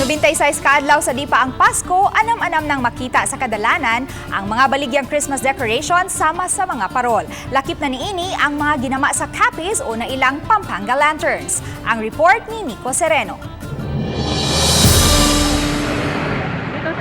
96 kaadlaw sa di pa ang Pasko, anam-anam nang makita sa kadalanan ang mga baligyang Christmas decoration sama sa mga parol. Lakip na niini ang mga ginama sa Capiz o na ilang Pampanga lanterns. Ang report ni Nico Sereno.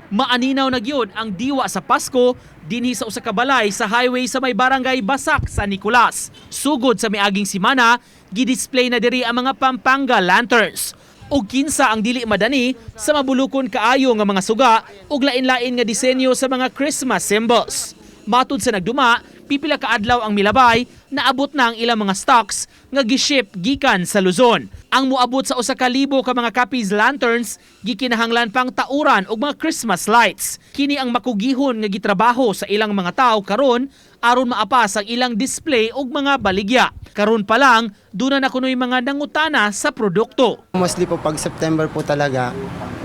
Maaninaw na gyud ang diwa sa Pasko dinhi sa usa ka balay sa highway sa may barangay Basak, San Nicolas. Sugod sa miaging simana, gidisplay na diri ang mga Pampanga lanterns. Og kinsa ang dili madani sa mabulukon kaayo nga mga suga ug lain-lain nga disenyo sa mga Christmas symbols. Matud sa nagduma, pipila ka adlaw ang milabay, naabot na ang ilang mga stocks nga giship gikan sa Luzon. Ang moabot sa 1,000 ka mga Capiz lanterns gikinahanglan pang tauran og mga Christmas lights. Kini ang makugihon nga gitrabaho sa ilang mga tawo karon aron maapas ang ilang display og mga baligya. Karon pa lang, duna na kunoy mga nangutana sa produkto. Mostly po pag September po talaga,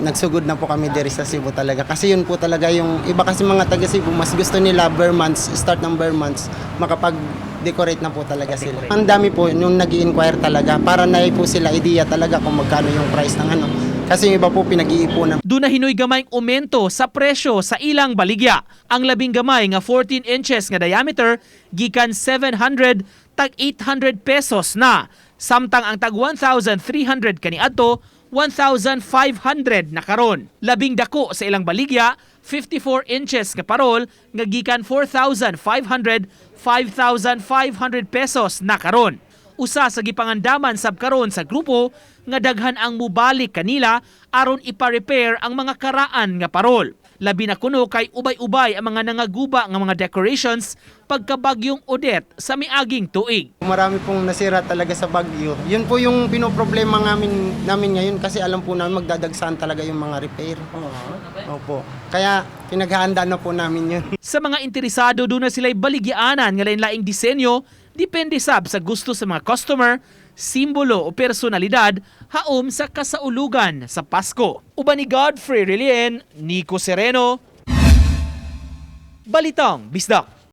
nagsugod na po kami diri sa Cebu talaga. Kasi yun po talaga yung iba kasi mga taga Cebu, mas gusto nila bare months, start ng bare months, makapag-decorate na po talaga sila. Ang dami po yung nag-i-inquire talaga para na po sila idea talaga kung magkano yung price ng ano. Kasi yung iba po pinag-iipunan. Duna hinoy gamayng aumento sa presyo sa ilang baligya. Ang labing gamay nga 14 inches nga diameter gikan 700 tag 800 pesos na. Samtang ang tag 1,300 kaniadto 1,500 na karon. Labing dako sa ilang baligya 54 inches nga parol nga gikan 4,500 5,500 pesos na karon. Usa sa gipangandaman sab karon sa grupo nga daghan ang mubalik kanila aron ipa-repair ang mga karaan nga parol. Labi na kuno kay ubay-ubay ang mga nangaguba nga mga decorations pagkabagyong Odette sa miaging tuig. Marami pong nasira talaga sa bagyo. Yun po yung pinoproblema namin ngayon kasi alam po namin magdadagsan talaga yung mga repair. Opo. Kaya pinaghahandaan na po namin yun. Sa mga interesado, doon na sila'y baligyaanan nga lain-laing disenyo, depende sab sa gusto sa mga customer, simbolo o personalidad haom sa kasaulugan sa Pasko. Uban ni Godfrey Relien, Nico Sereno, Balitang Bisdak.